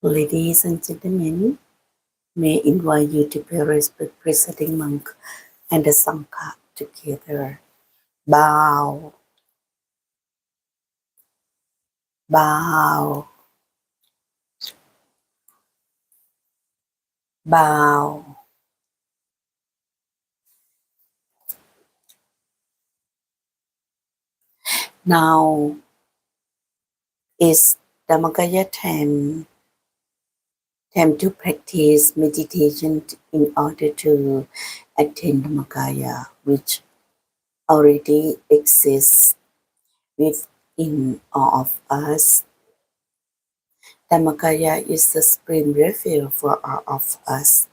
Ladies and gentlemen, may I invite you to pay respect presiding monk and the Sangha together. Bow, bow, bow. Now is Dhammakaya time to practice meditation in order to attain Dhammakaya, which already exists within all of us. Dhammakaya is the supreme refuge for all of us.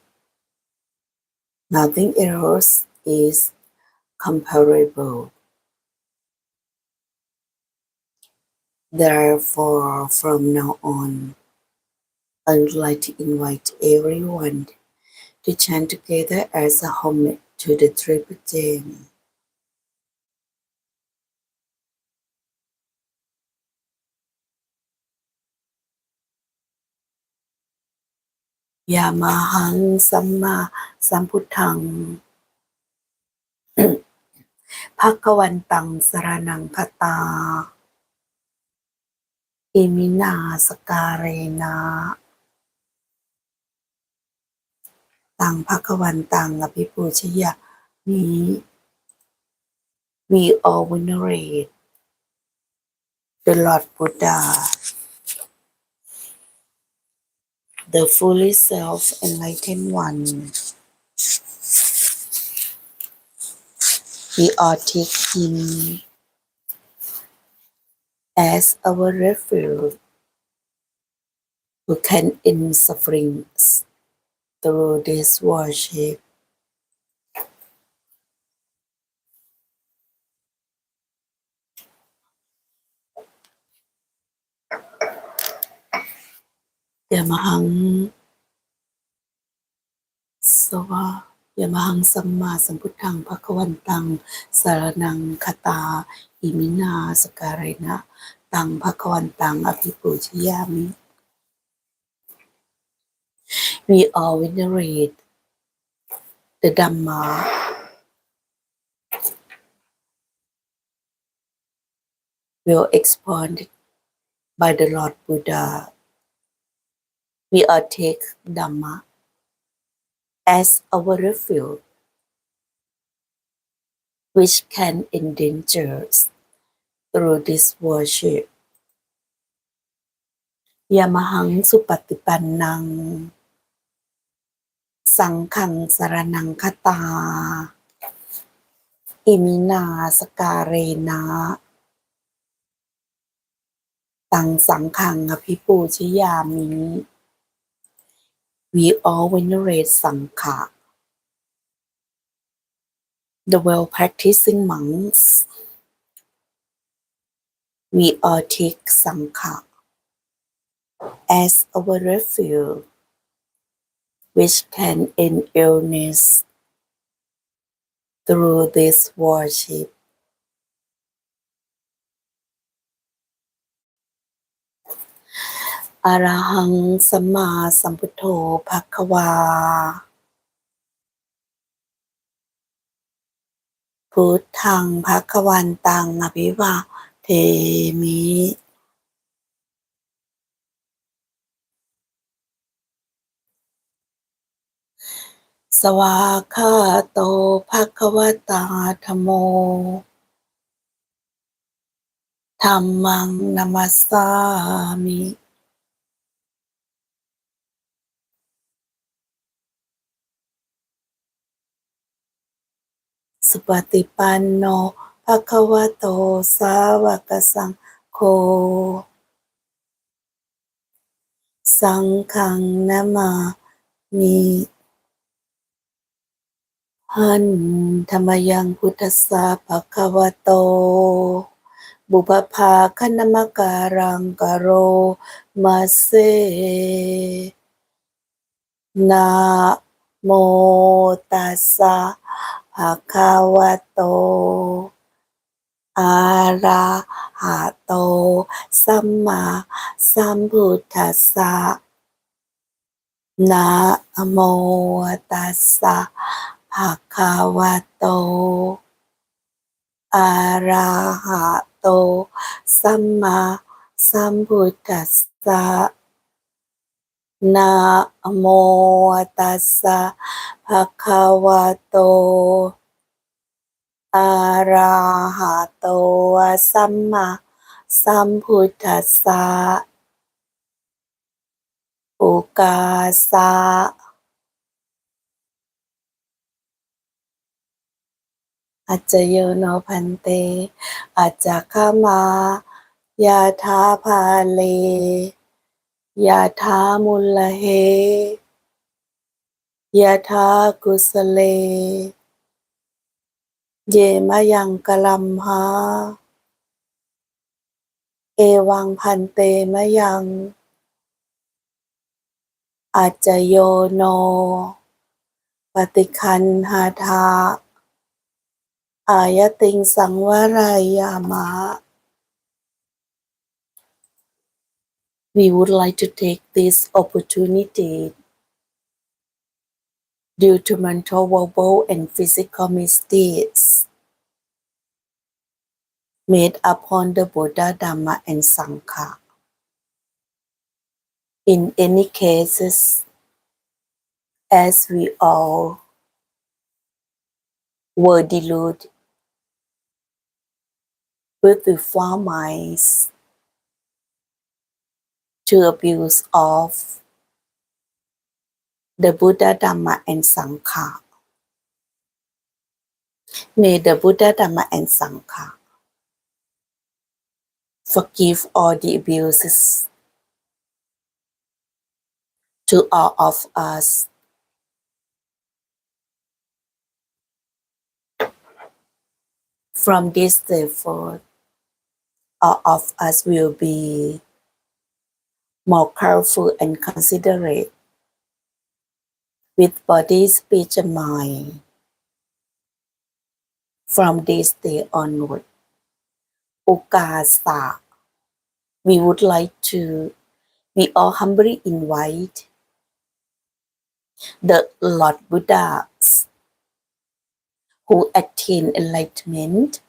Nothing else is comparable. Therefore, from now on, I would like to invite everyone to chant together as a homage to the Triple Gem. Yamahang Samma Sambuddhang Bhagavantang Saranang Kata Imina Sakarena Tang Bhagavantang Apipuchaya Me. We all venerate the Lord Buddha, the fully self-enlightened one. We all take him as our refuge who can end sufferings through this worship. Yamahang Sawa Yamahang Samma Sambuddhang Bhagavantang Saranang Kata Imina Sakarena Tang Bhagavantang Apipuchayami. We all venerate the Dhamma well expounded by the Lord Buddha. We all take Dhamma as our refuge, which can endanger us through this worship. Yamahang Supatipannang Sanghang Saranang Kata Imina Sakarena Tang Sanghang Apipuchayami. We all venerate Sangha, the well-practicing monks. We all take Sangha as our refuge, which can end illness through this worship. Arahang Samma Sambuddho Bhagava Buddhang Bhagavantang Abhivademi. Sawakato Bhagavata Dhammo Dhammang Namasami. Supatipanno Bhagavato Savaka Sangho Sanghang Namami. Han Dhamayang Buddhassa Bhagavato Bubbapha Kanamakarang Karo Mase. Na Mo Tassa Bhagavato Arahato Samma Sambuddhassa. นะโมตัสสะภะคะวะโตอะระหะโตสัมมาสัมพุทธัสสะนะโมตัสสะภะคะวะโตอะระหะโตสัมมาสัมพุทธัสสะอุกาสะอัจจโยโนพันเตอัจจคมายาทาภาเลยาทามุลละเหยาทากุสเลเยมะยังกะลัมหาเอวังพันเตมะยังอัจจโยโนปฏิคันหาทาอายติงสังวรายามะ We would like to take this opportunity due to mental, verbal, and physical misdeeds made upon the Buddha, Dhamma, and Sangha. In any cases, as we all were deluded with the foul minds to abuse of the Buddha, Dhamma, and Sangha. May the Buddha, Dhamma, and Sangha forgive all the abuses to all of us. From this day forth, all of us will be more careful and considerate with body, speech, and mind. From this day onward, Ukasa, we all humbly invite the Lord Buddhas who attained enlightenment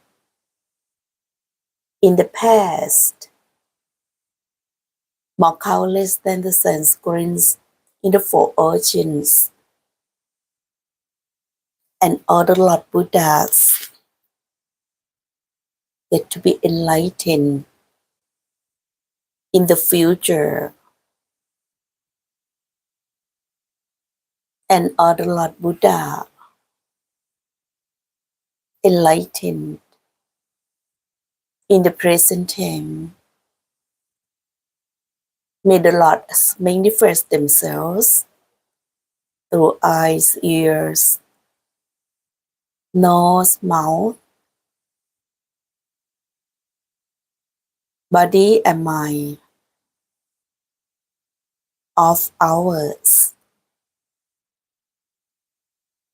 in the past, more countless than the sunscreens in the four oceans, and all the Lord Buddhas get to be enlightened in the future, and all the Lord Buddha enlightened in the present time. May the Lords manifest themselves through eyes, ears, nose, mouth, body, and mind of ours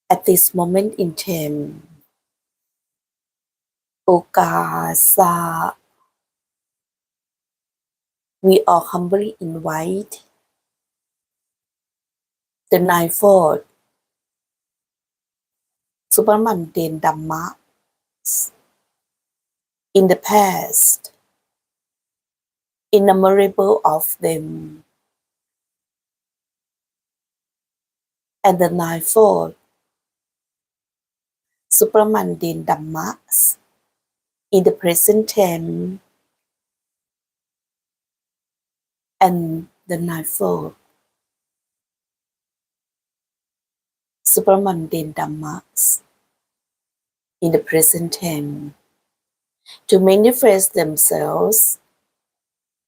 at this moment in time. Okasa, we all humbly invite the ninefold supermundane Dhamma in the past, innumerable of them, and the ninefold supermundane Dhammas in the present time, and the ninefold supermundane Dhammas in the present time to manifest themselves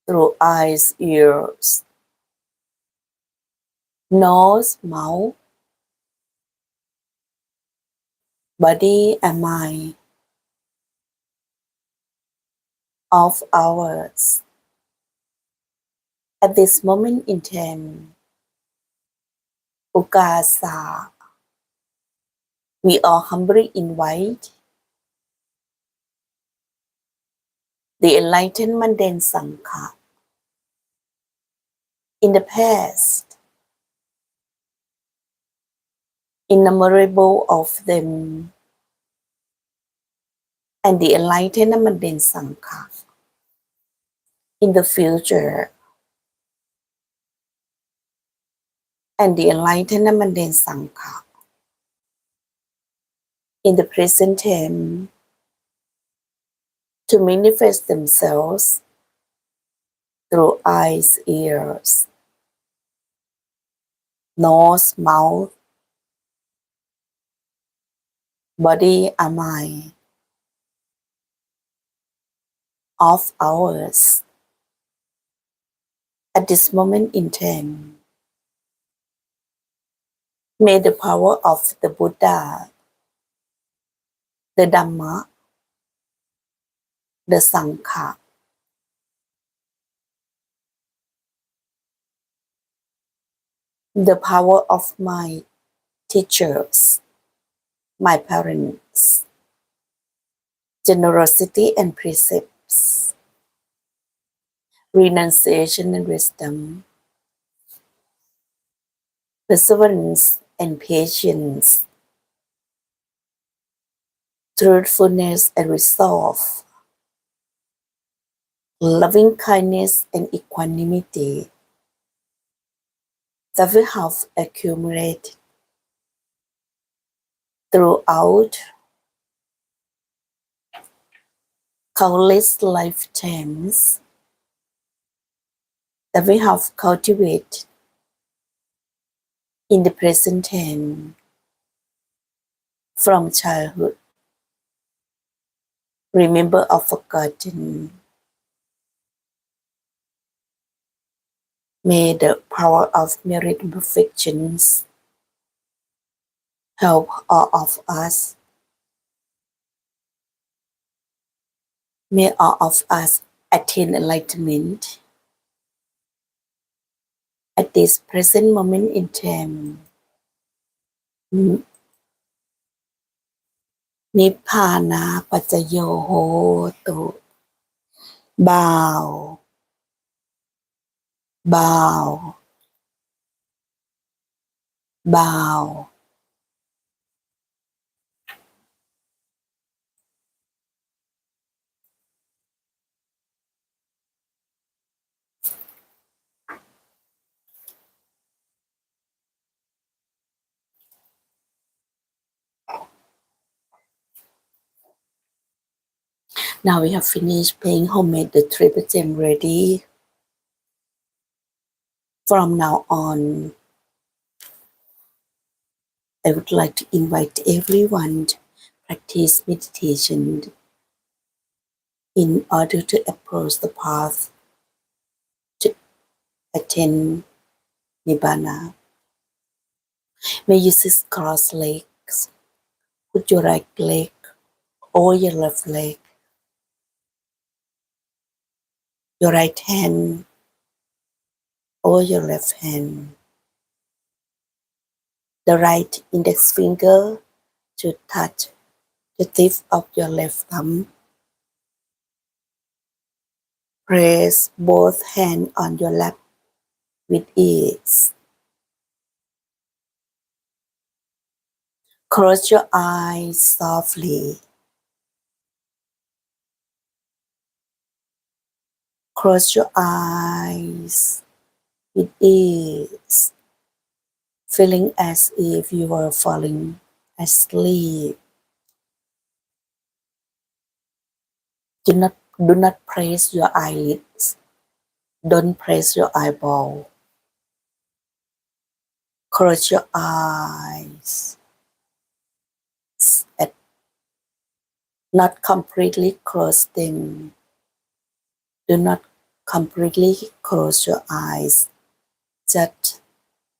through eyes, ears, nose, mouth, body, and mind of ours at this moment in time. Ukasa, we all humbly invite the enlightened mundane Sangha in the past, innumerable of them and the enlightenment Sangha in the future and the enlightenment Sangha in the present time to manifest themselves through eyes, ears, nose, mouth, body, and mind of ours at this moment in time. May the power of the Buddha, the Dhamma, the Sangha, the power of my teachers, my parents, generosity and precepts, renunciation and wisdom, perseverance and patience, truthfulness and resolve, loving kindness and equanimity that we have accumulated throughout countless lifetimes that we have cultivated in the present time from childhood. Remember or forgotten. May the power of merit and perfections help all of us. May all of us attain enlightenment at this present moment in time. Nibbana Paccaya Hotu. Bow, bow, bow. Now we have finished playing homemade the triple gem ready. From now on, I would like to invite everyone to practice meditation in order to approach the path to attain Nibbana. May you sit cross legs. Put your right leg over your left leg. Your right hand over your left hand. The right index finger should touch the tip of your left thumb. Press both hands on your lap with ease. Close your eyes softly. Close your eyes with ease, feeling as if you were falling asleep. Do not press your eyelids. Don't press your eyeball. Close your eyes. Not completely close them. Do not completely close your eyes. Just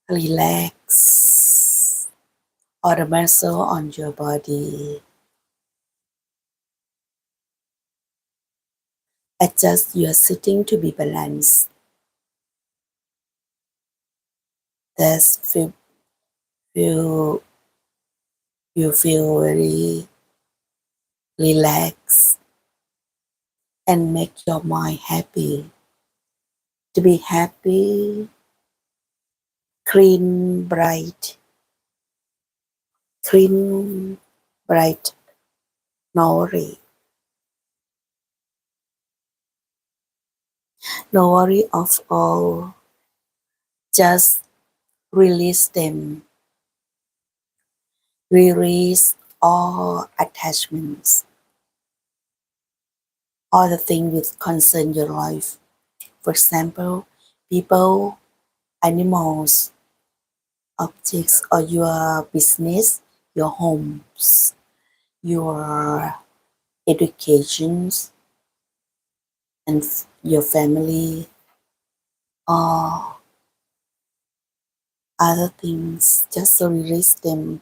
relax all the muscle on your body. Adjust your sitting to be balanced. Thus you feel very relaxed and make your mind happy. To be happy, clean, bright, clean, bright, no worry. No worry of all, just release them. Release all attachments, all the things which concern your life. For example, people, animals, objects, or your business, your homes, your educations, and your family, or other things. Just release them.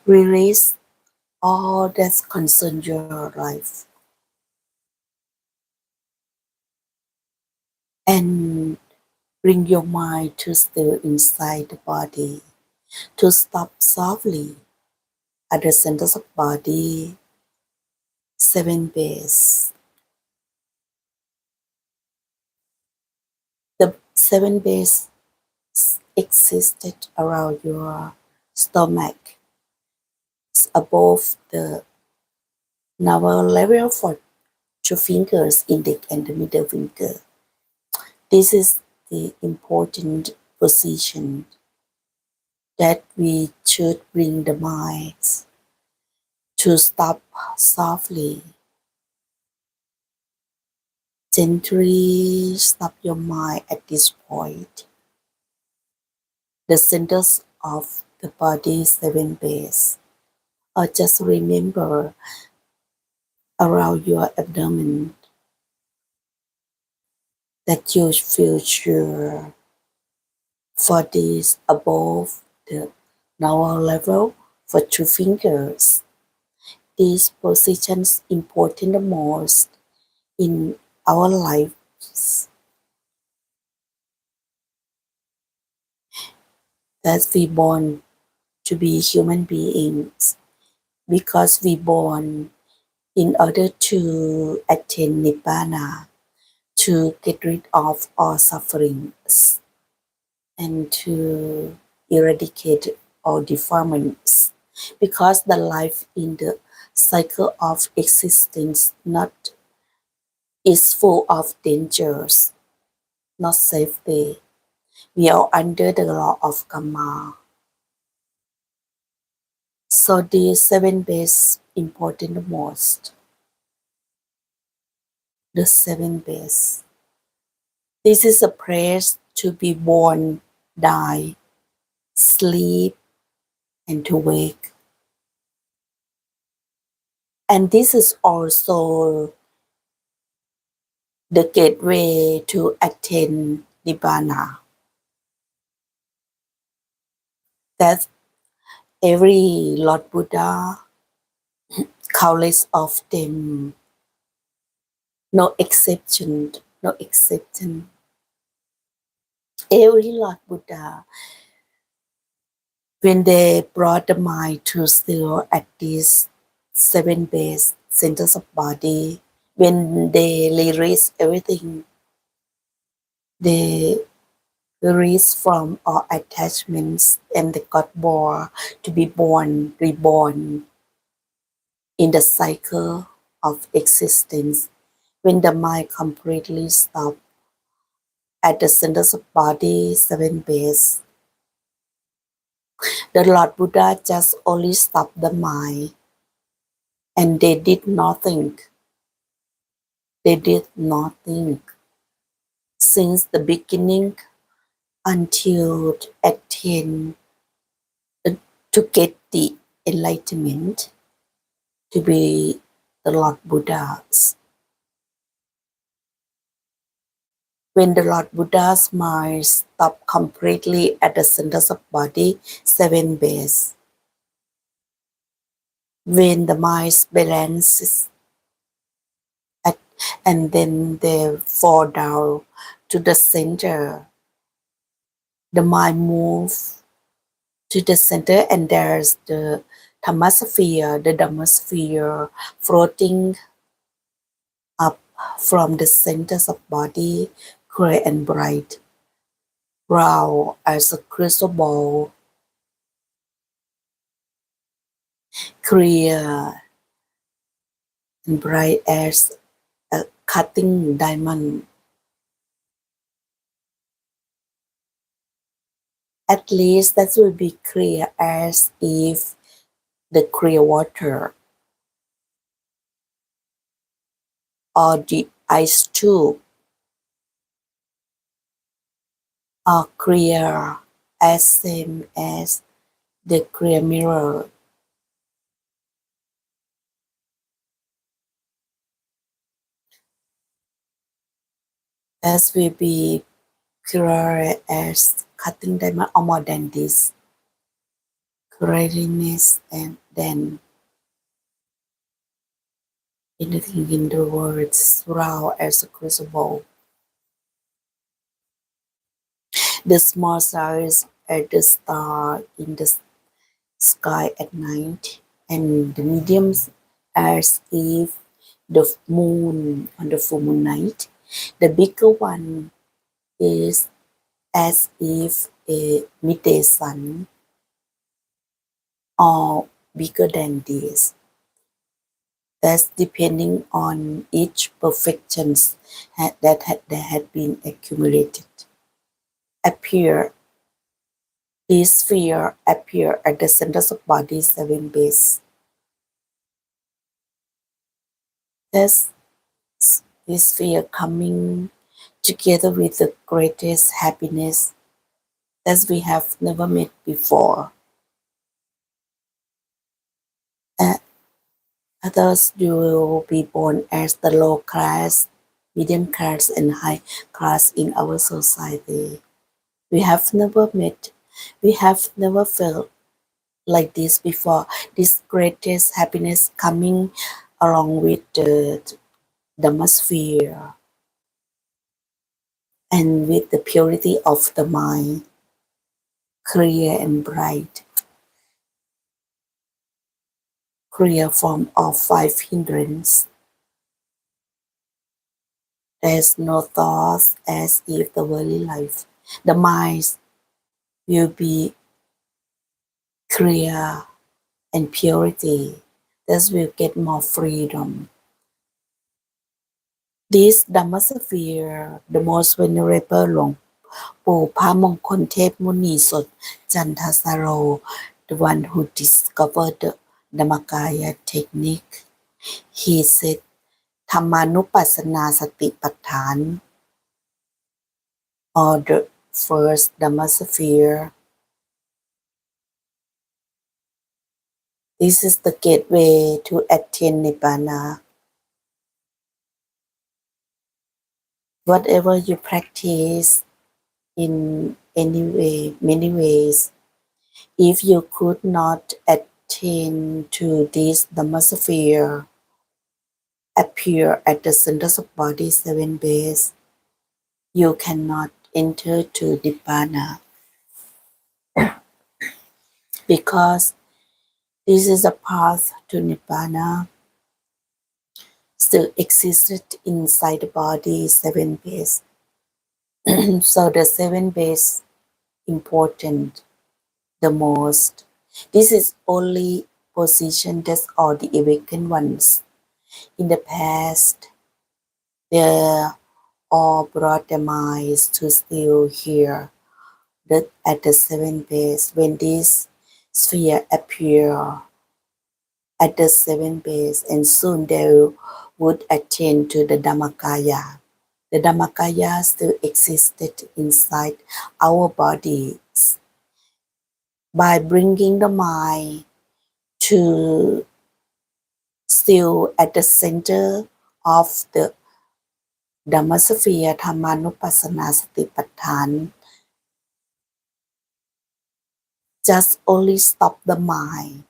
Release all that concern your life. And bring your mind to still inside the body, to stop softly at the centers of body, 7 base. The 7 base existed around your stomach, above the navel level for 2 fingers, index and the middle finger. This is the important position that we should bring the mind to stop softly. Gently stop your mind at this point. The centers of the body, 7 base, or just remember around your abdomen that you feel sure for this above the navel level for 2 fingers. These positions important the most in our lives, that we born to be human beings, because we born in order to attain Nibbana, to get rid of all sufferings and to eradicate all defilements, because the life in the cycle of existence not is full of dangers, not safety. We are under the law of karma. So the 7 base important the most. The 7 base. This is a place to be born, die, sleep, and to wake. And this is also the gateway to attain Nibbana. That every Lord Buddha, countless of them, no exception, no exception. Every Lord Buddha, when they brought the mind to still at these 7 base centers of body, when they release everything, they release from all attachments and they got born to be born, reborn in the cycle of existence. When the mind completely stops at the centers of body, 7 base, the Lord Buddha just only stopped the mind and they did nothing. They did nothing since the beginning until attain to get the enlightenment, to be the Lord Buddhas. When the Lord Buddha's mind stopped completely at the centers of body, 7 base, when the mind balances at, and then they fall down to the center, the mind moves to the center and there's the Dhammasphere floating up from the centers of body, clear and bright, round as a crystal ball, clear and bright as a cutting diamond. At least that will be clear as if the clear water or the ice tube are clear as same as the clear mirror. As will be clear as cutting diamond or more than this. Clearness and then anything in the words round as a crucible. The small stars are the star in the sky at night, and the mediums as if the moon on the full moon night. The bigger one is as if a midday sun or bigger than this. That's depending on each perfections that had been accumulated. This sphere appear at the centers of body 7 base. Thus, this sphere coming together with the greatest happiness that we have never met before. Others will be born as the low class, medium class, and high class in our society. We have never felt like this before. This greatest happiness coming along with the atmosphere and with the purity of the mind, clear and bright, clear from all 5 hindrances. There's no thoughts as if the very life. The mind will be clear and purity. Thus will get more freedom. This Dhammasphere, the most venerable หลวงปู่พระมงคลเทพมุนีสดจันทสโร the one who discovered the Dhammakaya technique, he said ธรรมานุปัสสนาสติปัฏฐาน or the first Dhammasphere. This is the gateway to attain Nibbana. Whatever you practice in any way, many ways, if you could not attain to this Dhammasphere, appear at the centers of body 7 base, you cannot enter to Nibbana. Because this is a path to Nibbana still existed inside the body 7 base. So the 7 base important the most. This is only position that all the awakened ones in the past they all brought their minds to still here that at the 7 base when this sphere appear at the 7 base and soon they would attain to the Dhammakaya. The Dhammakaya still existed inside our bodies. By bringing the mind to still at the center of the Dhammasphere, ธรรมานุปัสสนาสติปัฏฐาน just only stop the mind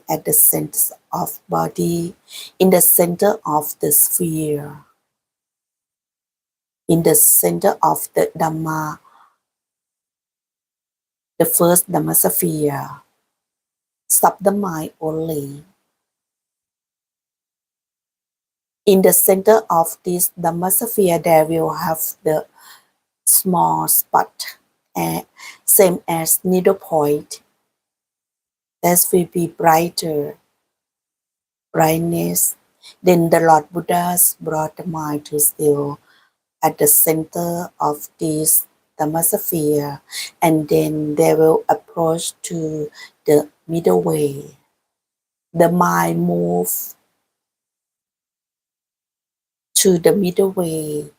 at the center of body, in the center of the sphere, in the center of the Dhamma, the first Dhammasphere. Stop the mind only. In the center of this Dhammasphere, there will have the small spot, same as needle point, that will be brightness. Then the Lord Buddha brought the mind to still at the center of this Dhammasphere, and then they will approach to the middle way. The mind moves to the middle way,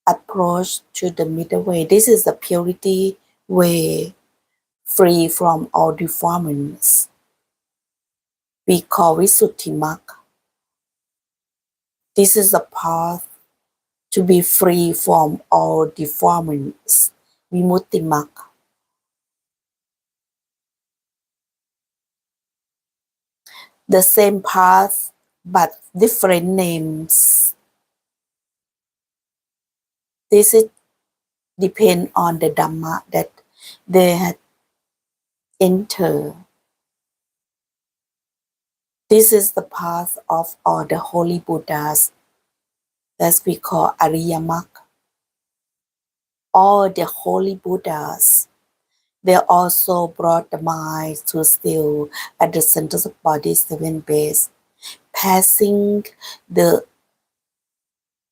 approach to the middle way. This is the purity way, free from all defilements. We call Visuddhi Mark. This is the path to be free from all defilements, Vimutti Mark. The same path, but different names. This is depend on the Dhamma that they had entered. This is the path of all the holy Buddhas that we call Ariya Mark. All the holy Buddhas, they also brought the mind to still at the center of body, seven base, passing the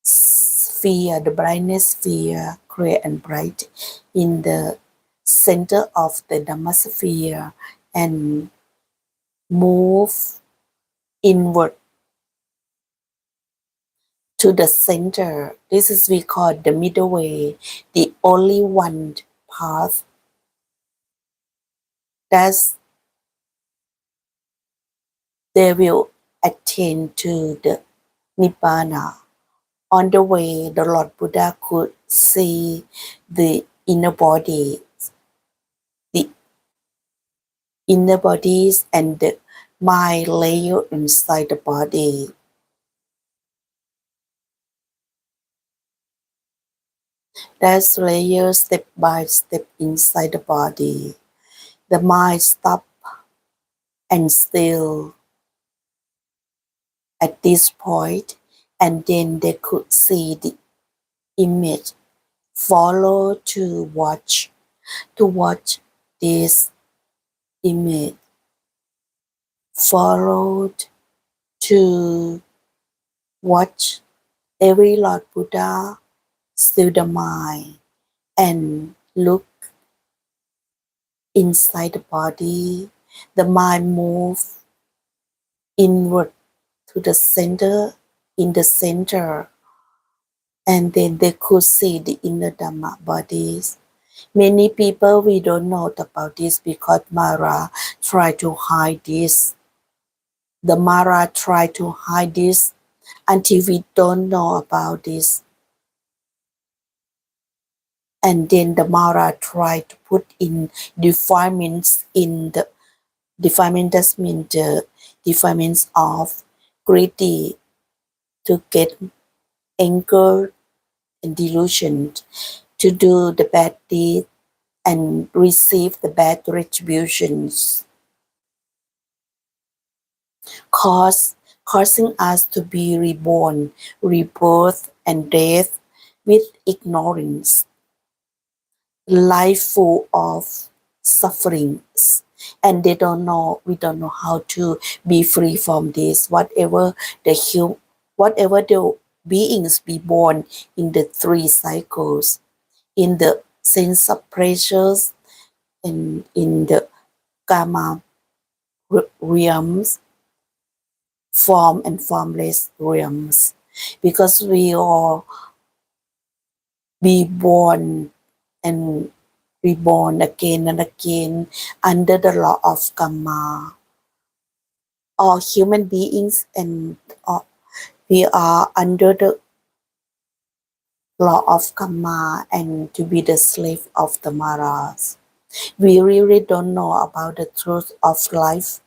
sphere, the brightness sphere, clear and bright, in the center of the Dhammasphere and move inward to the center. This is we call the middle way, the only one path that they will attain to the Nibbana. On the way, the Lord Buddha could see the inner body, the inner bodies and the mind layer inside the body. That's layer step by step inside the body. The mind stop and still at this point, and then they could see the image. Follow to watch this image. Followed to watch every Lord Buddha still the mind and look inside the body. The mind move inward to the center, in the center, and then they could see the inner Dhamma bodies. Many people, we don't know about this because Mara try to hide this. The Mara try to hide this until we don't know about this. And then the Mara try to put in defilements in the defilement, that means the defilements of greedy, to get anger and delusion, to do the bad deed and receive the bad retributions, causing us to be reborn, rebirth and death with ignorance, life full of sufferings, and we don't know how to be free from this. Whatever the beings be born in the three cycles, in the sense of pleasures, and in the karma realms, form and formless realms, because we all be born and reborn again and again under the law of karma. All human beings and we are under the law of karma and to be the slave of the maras. We really don't know about the truth of life.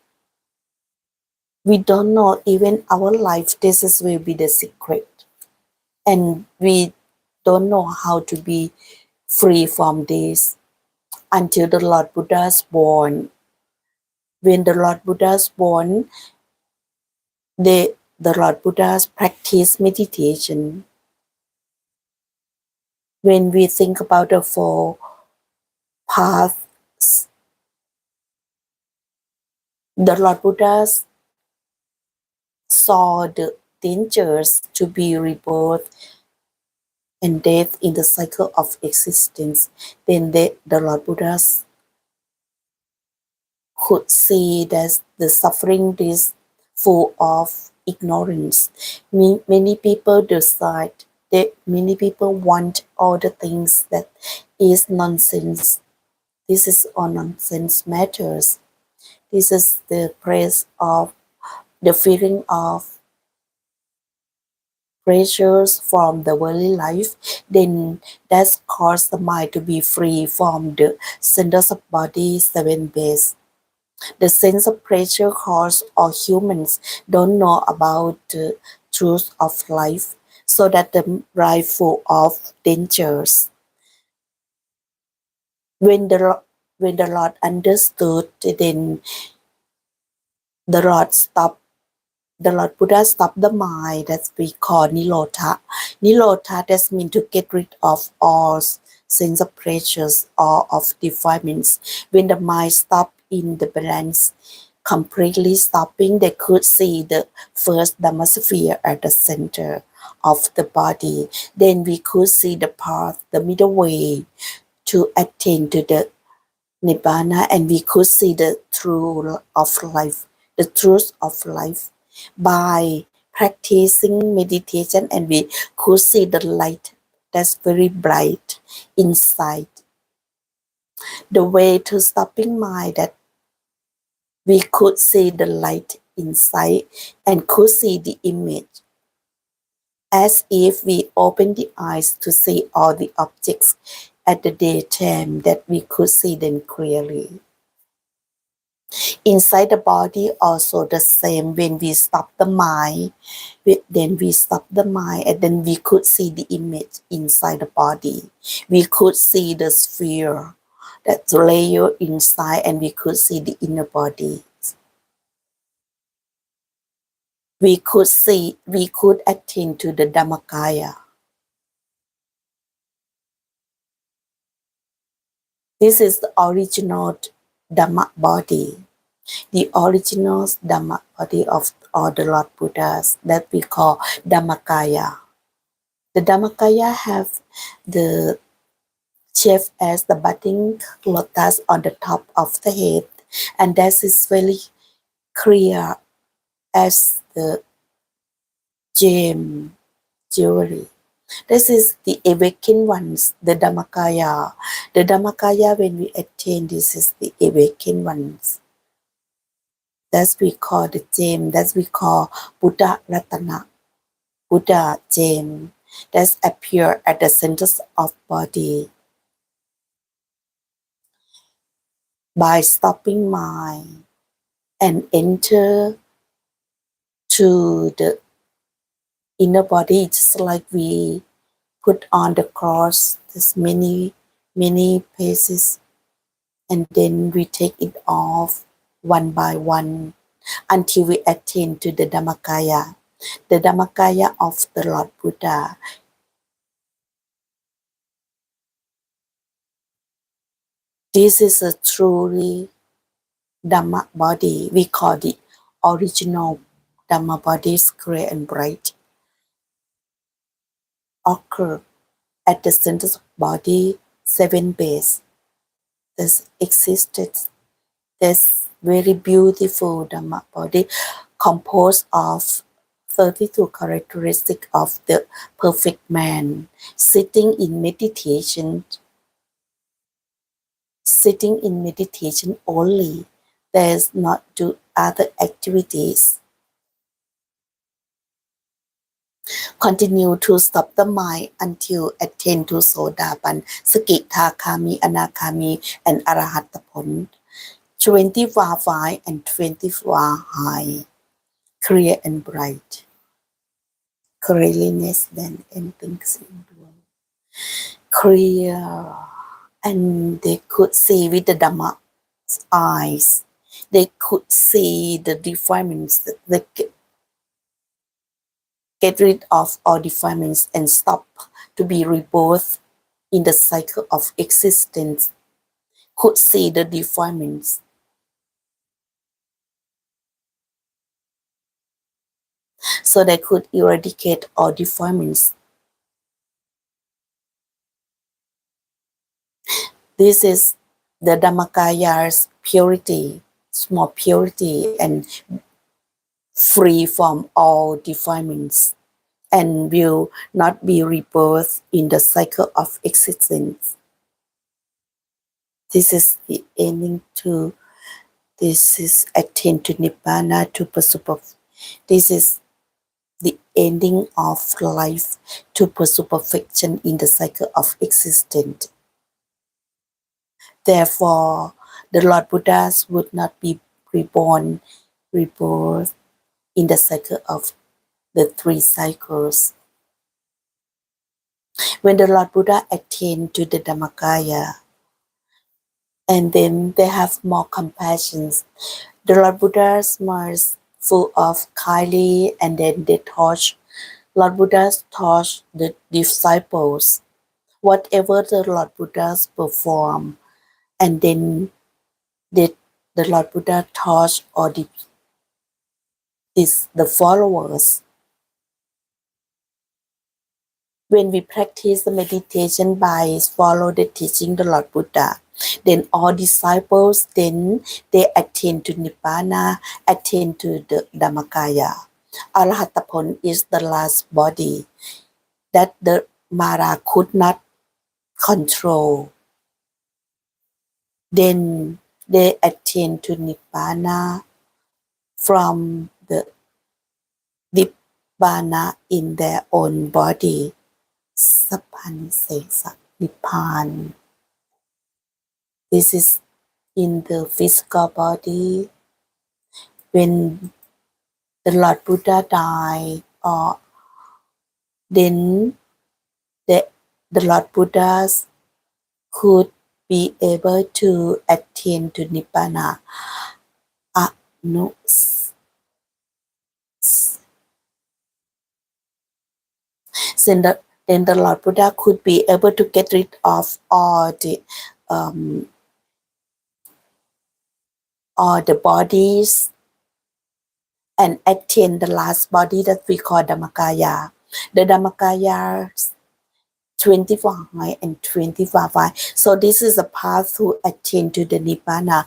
We don't know even our life. This will be the secret. And we don't know how to be free from this until the Lord Buddha is born. When the Lord Buddha is born, the Lord Buddha practice meditation. When we think about the four paths, the Lord Buddha saw the dangers to be rebirth and death in the cycle of existence. Then the Lord Buddha could see that the suffering is full of ignorance. Many people decide that many people want all the things that is nonsense. This is all nonsense matters. This is the praise of the feeling of pressures from the worldly life. Then that's cause the mind to be free from the centers of body, seven base. The sense of pressure cause all humans don't know about the truth of life, so that the life full of dangers. When the Lord understood, then the Lord Buddha stopped the mind that we call Nirodha. Nirodha, that means to get rid of all sense of pressures or of defilements. When the mind stopped in the balance, completely stopping, they could see the first Dhammasphere at the center of the body. Then we could see the path, the middle way to attain to the Nibbana, and we could see the truth of life, the truth of life by practicing meditation, and we could see the light that's very bright inside. The way to stopping mind that we could see the light inside and could see the image as if we open the eyes to see all the objects at the daytime, that we could see them clearly. Inside the body also the same. When we stop the mind, then we stop the mind, and then we could see the image inside the body. We could see the sphere that's layer inside, and we could see the inner body. We could attend to the Dhammakaya. This is the original Dhamma body, the original Dhamma body of all the Lord Buddhas that we call Dhammakaya. The Dhammakaya have the shape as the budding lotus on the top of the head, and that is very clear as the gem jewelry. This is the awakened ones, the Dhammakaya. The Dhammakaya, when we attain, this is the awakened ones. That's we call the gem, that's we call Buddha Ratana, Buddha gem, that's appear at the centers of body. By stopping mind and enter to the inner body, just like we put on the cross, there's many pieces, and then we take it off one by one until we attain to the Dhammakaya, the Dhammakaya of the Lord Buddha. This is a truly Dhamma body. We call it original Dhamma body, clear and bright. Occur at the center of body, seven base. This existed. This very beautiful Dhamma body composed of 32 characteristics of the perfect man, sitting in meditation only. There's not do other activities. Continue to stop the mind until attain to Sodapan, Sakitthakami, Anakami, and Arahatapon. 24 fire and 24 high, clear and bright. Clearliness than anything in the world. Clear, and they could see with the Dhamma eyes. They could see the defilements. They get rid of all defilements and stop to be rebirth in the cycle of existence could see the defilements. So they could eradicate all defilements. This is the Dhammacaya's purity, small purity, and free from all defilements, and will not be rebirthed in the cycle of existence. This is the aiming to, this is attain to Nibbana, to pursue. This is the ending of life, to pursue perfection in the cycle of existence. Therefore, the Lord Buddhas would not be rebirth in the cycle of the three cycles. When the Lord Buddha attained to the Dhammakaya, and then they have more compassion, the Lord Buddha's was full of kindly, and then they taught, Lord Buddha's taught the disciples whatever the Lord Buddha's perform, and then the Lord Buddha taught all the followers. When we practice the meditation by follow the teaching the Lord Buddha, then all disciples, then they attain to Nibbana, attain to the Dhammakaya. Arahataphon is the last body that the Mara could not control. Then they attain to Nibbana from the Nibbana in their own body. Sapanisesa, Nippan. This is in the physical body. When the Lord Buddha died, then the Lord Buddhas could be able to attain to Nibbana. Then the Lord Buddha could be able to get rid of all the bodies and attain the last body that we call Dhammakaya. The Dhammakaya 25 and 25. So this is a path to attain to the Nibbana.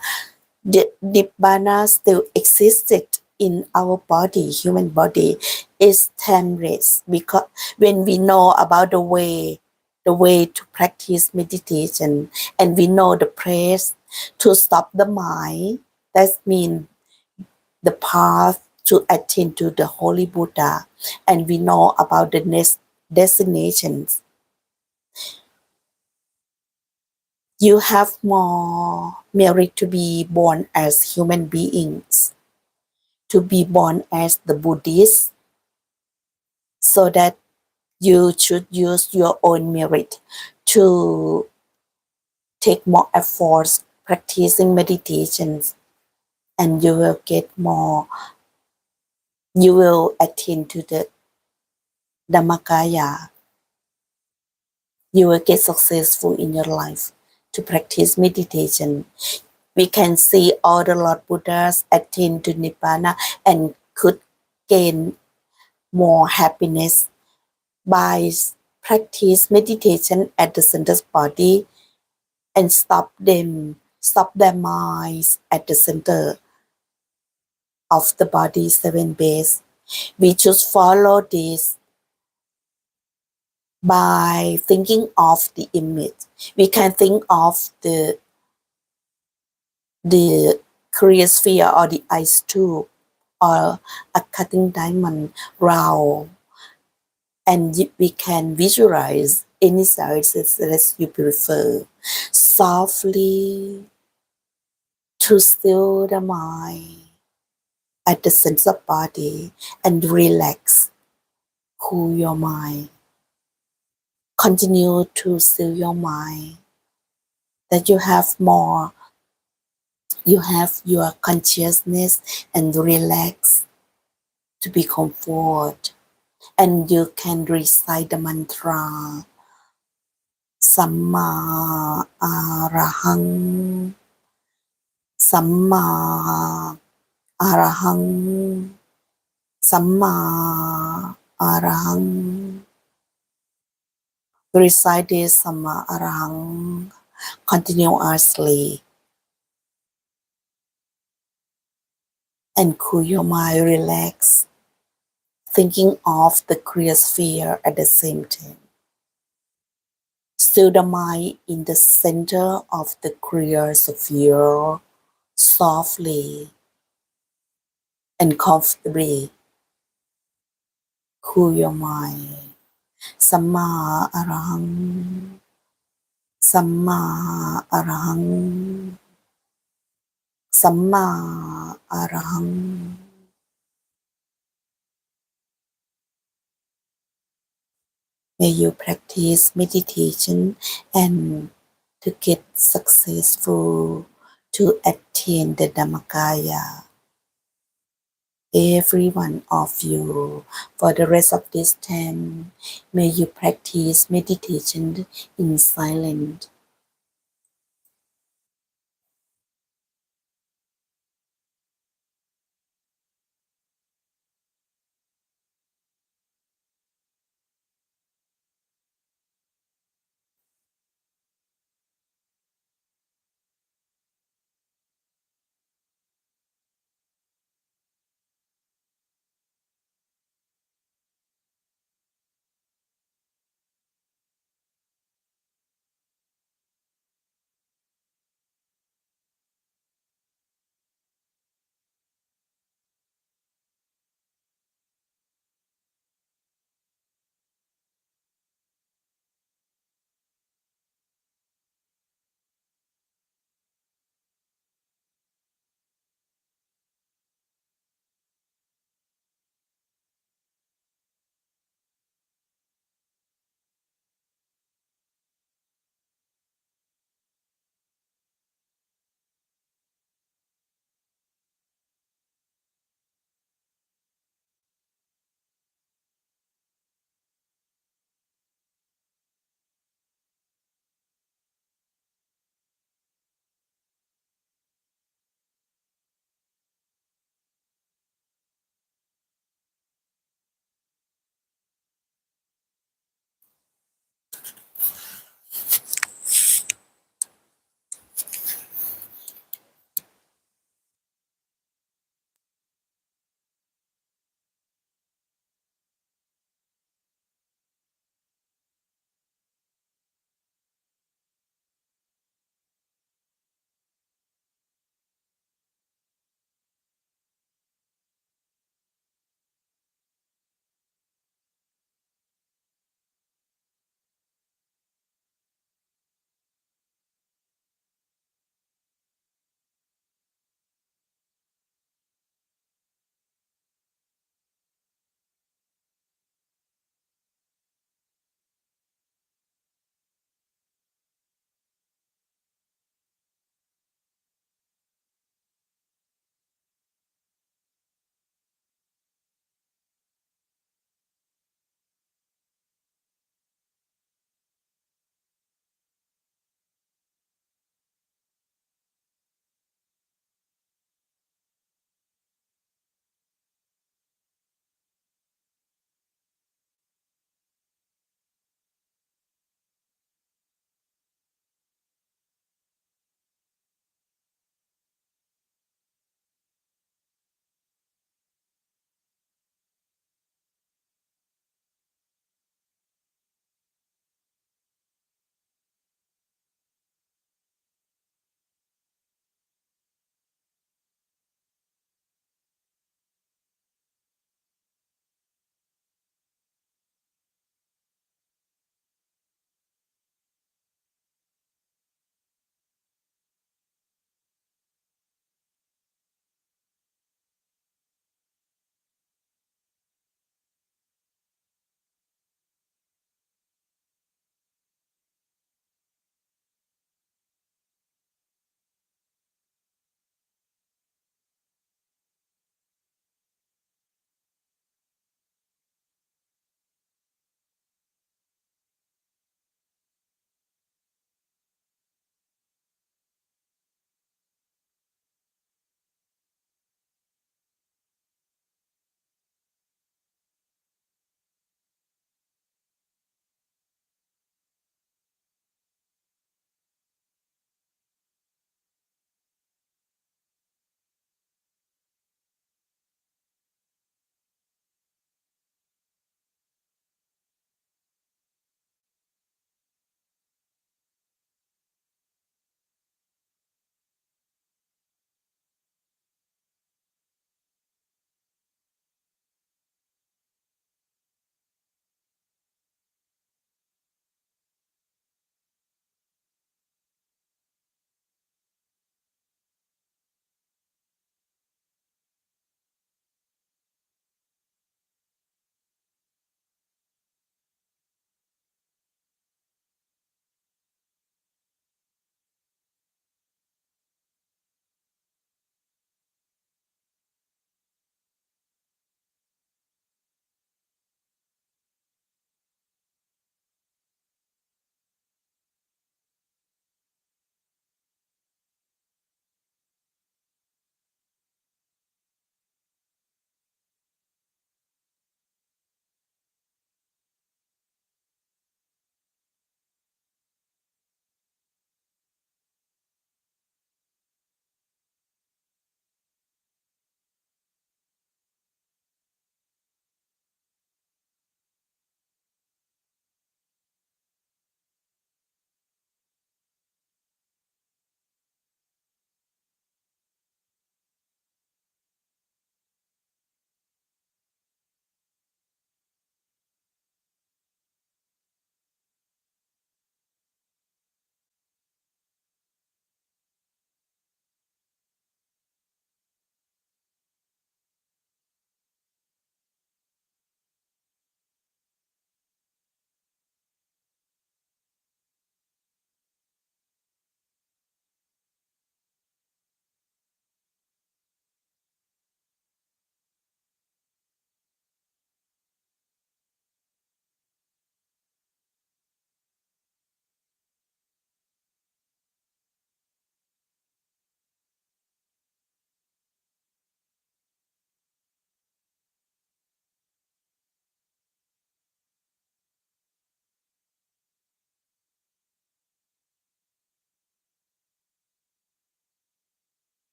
The Nibbana still existed in our body, human body, is timeless, because when we know about the way to practice meditation, and we know the prayers to stop the mind, that means the path to attain to the Holy Buddha, and we know about the next destinations. You have more merit to be born as human beings, to be born as the Buddhist, so that you should use your own merit to take more efforts practicing meditations, and you will get more, you will attain to the Dhammakaya. You will get successful in your life to practice meditation. We can see all the Lord Buddhas attain to Nibbana and could gain more happiness by practice meditation at the center's body and stop their minds at the center of the body, 7 base. We just follow this by thinking of the image. We can think of the clear sphere or the ice tube or a cutting diamond round, and we can visualize any sizes as you prefer, softly to still the mind at the center of body and relax, cool your mind. Continue to still your mind, that you have more, you have your consciousness and relax to be comfort, and you can recite the mantra สัมมาอะระหังสัมมาอะระหังสัมมาอะระหัง Recite this Samma Arahang continuously and cool your mind, relax, thinking of the Kriya sphere at the same time. Still the mind in the center of the Kriya sphere softly and comfortably. Cool your mind. Samma Arahang. Samma Arahang. Samma Arahang. May you practice meditation and to get successful to attain the Dhammakaya. Every one of you, for the rest of this time, may you practice meditation in silence.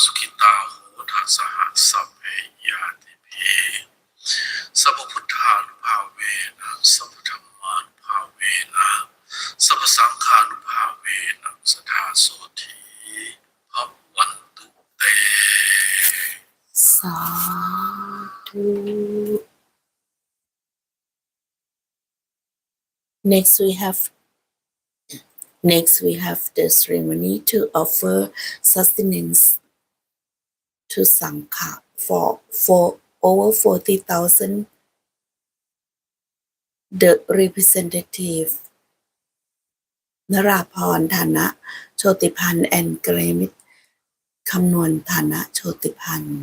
สุขิตาโหทัสสหสัพเพยาติเพสัพพพุทธานุภาเวนะสัพพธัมมานุภาเวนะสัพพสังฆานุภาเวนะสัทธาโสธีภวันตุเตสาธุ Next we have the ceremony to offer sustenance to Sangha for over 40,000 the representative นราพรฐานะโชติพันธ์ and Gramit คำนวณฐานะโชติพันธ์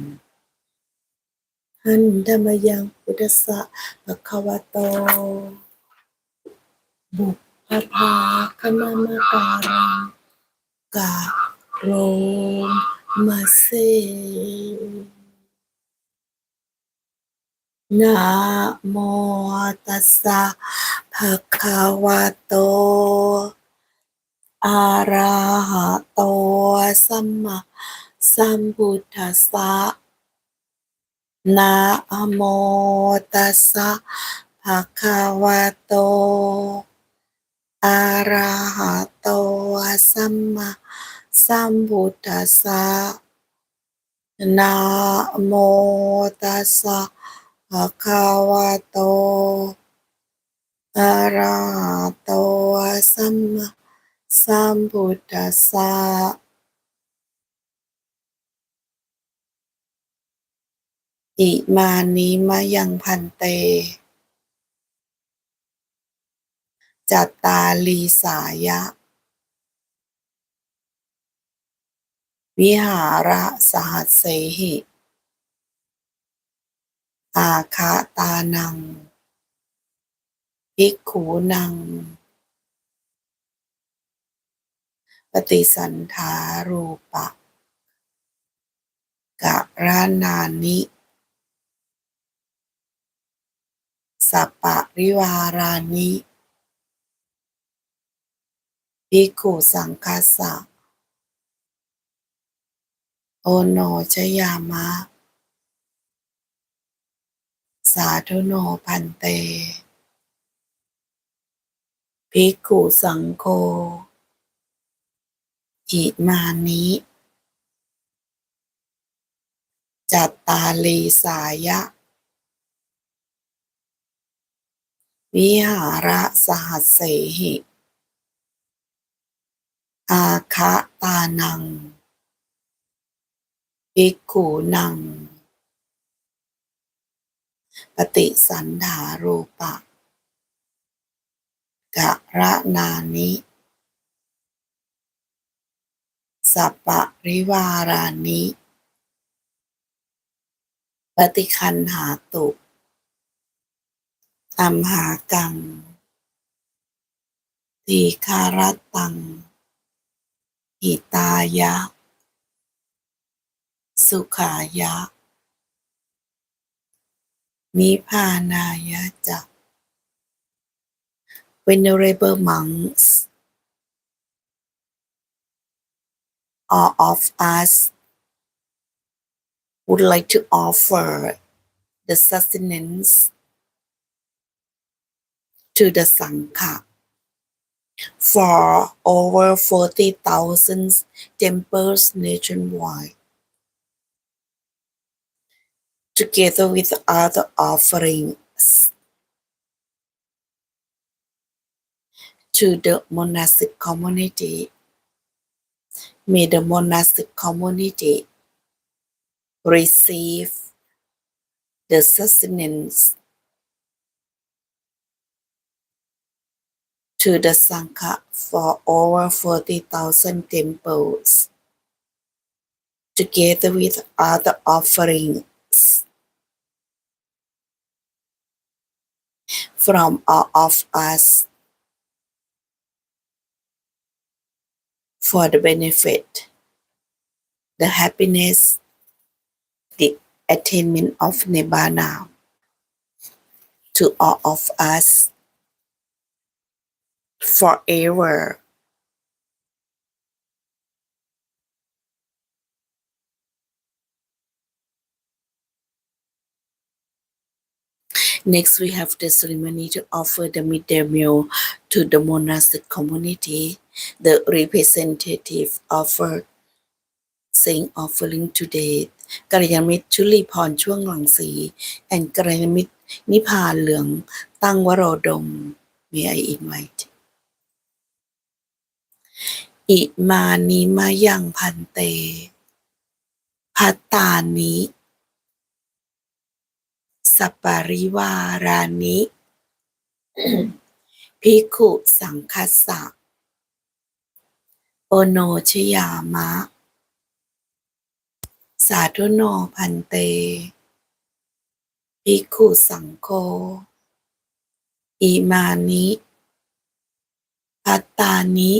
หันธรรมยังพุทธัสสะภะคะวะโตบุพภาคณมการังกะโรมาเซนะโมตัสสะภะคะวะโตอะระหะโตสัมมาสัมพุทธัสสะนะโมตัสสะภะคะวะโตอะระหะโตสัมมาสัมพุทธัสสะนะโมตัสสะภะคะวะโตอะระหะโตสัมมาสัมพุทธัสสะอิมานิมะยังพันเตจัตตาลีสายะวิหาระสหัสเสหิอาคาตานังภิกขุนังปฏิสันทารูปะกะรานานิสัปปะริวารานิภิกขุสังคัสสะโอโนชยามะสาธุโนพันเตภิกขุสังโฆอิมานิจัตตาลีสายะวิหาระสหัสเสหิอาคาตานังภิกขุนังปฏิสันถารูปะกะระนานิสัปปะริวารานิปฏิคันหาตุอัมหากังทีคารตังหิตายะสุขายะนิพพานายะจะ Venerable monks, all of us would like to offer the sustenance to the Sangha for over 40,000 temples nationwide, together with other offerings to the monastic community. May the monastic community receive the sustenance to the Sangha for over 40,000 temples, together with other offerings from all of us for the benefit, the happiness, the attainment of Nibbana to all of us forever. Next, we have the ceremony to offer the midday meal to the monastic community. The representative offer saying offering today กัลยาณมิตรชุลีพรช่วงหลังสี and กัลยาณมิตรนิพาเหลืองตั้งวโรดม May I invite อิมานิมะยังพันเตภัตตานิสัปปะริวารานิภิกขุสังคัสสะโอโนชยามะสาธุโนพันเตภิกขุสังโฆอิมานิภัตตานิ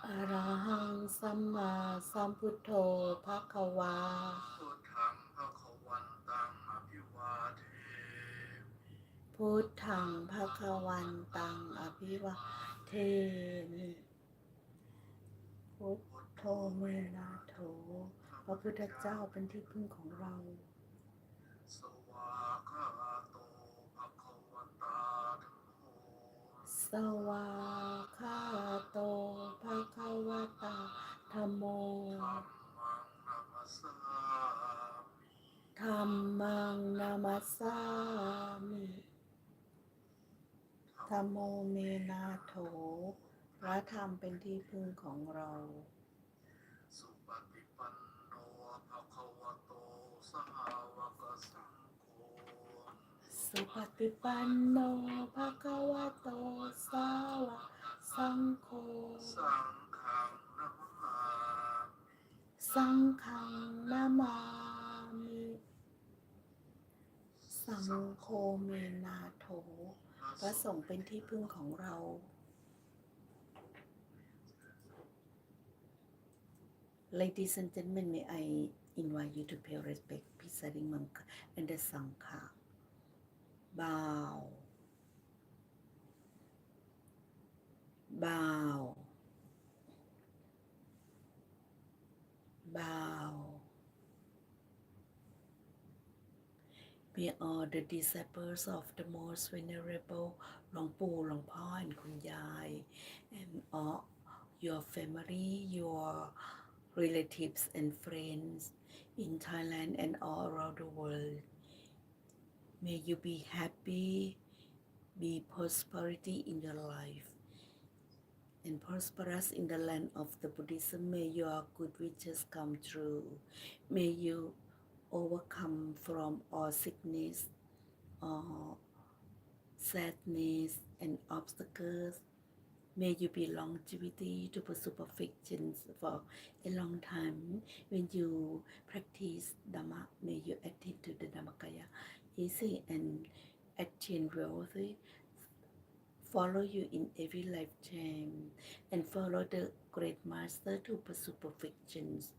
อะระหังสัมมาสัมพุทโธภควาพุทธังภคะวันตังอภิวาเทมิพุทธังภควันตังอภิวาเทมิพุทโธเมนาโถพระพุทธเจ้าเป็นที่พึ่งของเราสวากขาโตภควตาธัมโมสวากขาโตภควตาธัมโมธัมมังนัมสสามิ ธัมมังนามัสสามิธัมโมเมนาโถพระธรรมเป็นที่พึ่งของเราสุปฏิปันโนภควโตสาวกสังโฆสุปฏิปันโนภควโตสาวกสังโฆสังฆังนัมมามิ สังฆังนามามิสังโฆเมนาโถพระสงฆ์เป็นที่พึ่งของเรา Ladies and gentlemen, may I invite you to pay respect presiding monk and the Sangha. Bow. Bow. Bow. May all the disciples of the most venerable หลวงปู่หลวงพ่อ and คุณยาย and all your family, your relatives and friends in Thailand and all around the world. May you be happy, be prosperity in your life, and prosperous in the land of the Buddhism. May your good wishes come true. May you overcome from all sickness, all sadness and obstacles. May you be longevity to pursue perfections for a long time. When you practice Dhamma, may you attend to the Dhammakaya easy and attain wealthy. Follow you in every lifetime and follow the great master to pursue perfections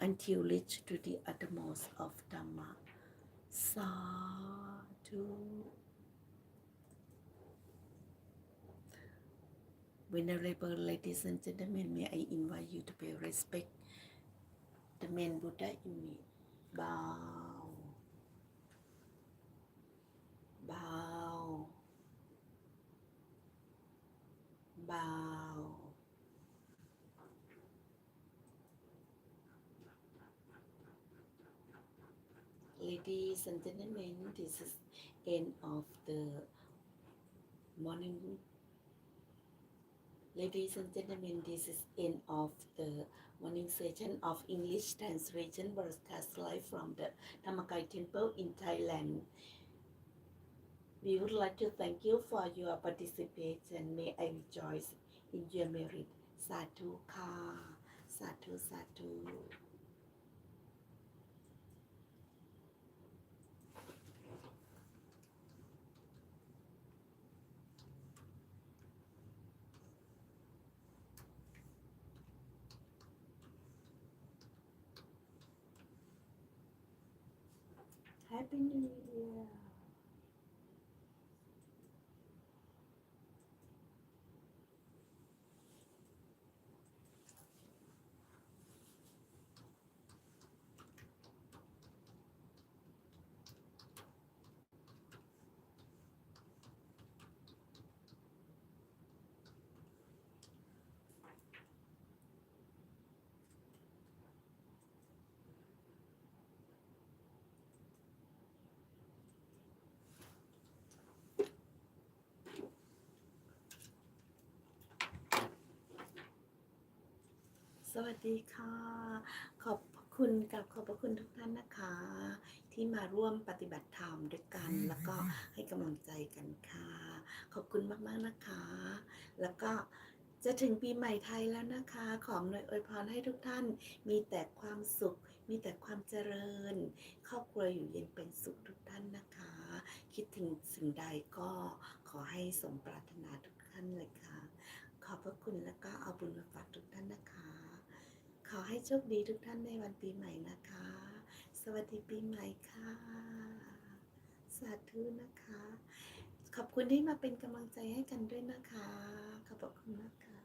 until reach to the uttermost of Dhamma. Sadhu. Venerable ladies and gentlemen, may I invite you to pay respect the main Buddha in me. Bow. Bow. Bow. Ladies and gentlemen, this is end of the morning. Ladies and gentlemen, this is end of the morning session of English translation broadcast live from the Dhammakai Temple in Thailand. We would like to thank you for your participation. May I rejoice in your merit. Sadhu ka. Sadhu, sadhu. Happy New Year.สวัสดีค่ะ ขอบพระคุณกับขอบพระคุณทุกท่านนะคะ ที่มาร่วมปฏิบัติธรรมด้วยกัน แล้วก็ให้กำลังใจกันค่ะ ขอบคุณมากๆนะคะ แล้วก็จะถึงปีใหม่ไทยแล้วนะคะ ขออำนวยอวยพรให้ทุกท่านมีแต่ความสุข มีแต่ความเจริญ ครอบครัวอยู่เย็นเป็นสุขทุกท่านนะคะ คิดถึงสิ่งใดก็ขอให้สมปรารถนาทุกท่านเลยค่ะ ขอบพระคุณและก็เอาบุญมาฝากทุกท่านนะคะ ขอให้โชคดีทุกท่านในวันปีใหม่นะคะ สวัสดีปีใหม่ค่ะ สาธุนะคะ ขอบคุณที่มาเป็นกำลังใจให้กันด้วยนะคะ ขอบพระคุณมากค่ะ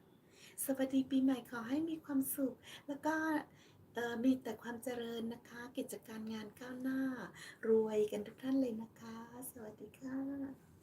สวัสดีปีใหม่ขอให้มีความสุข แล้วก็มีแต่ความเจริญนะคะ กิจการงานก้าวหน้ารวยกันทุกท่านเลยนะคะ สวัสดีค่ะ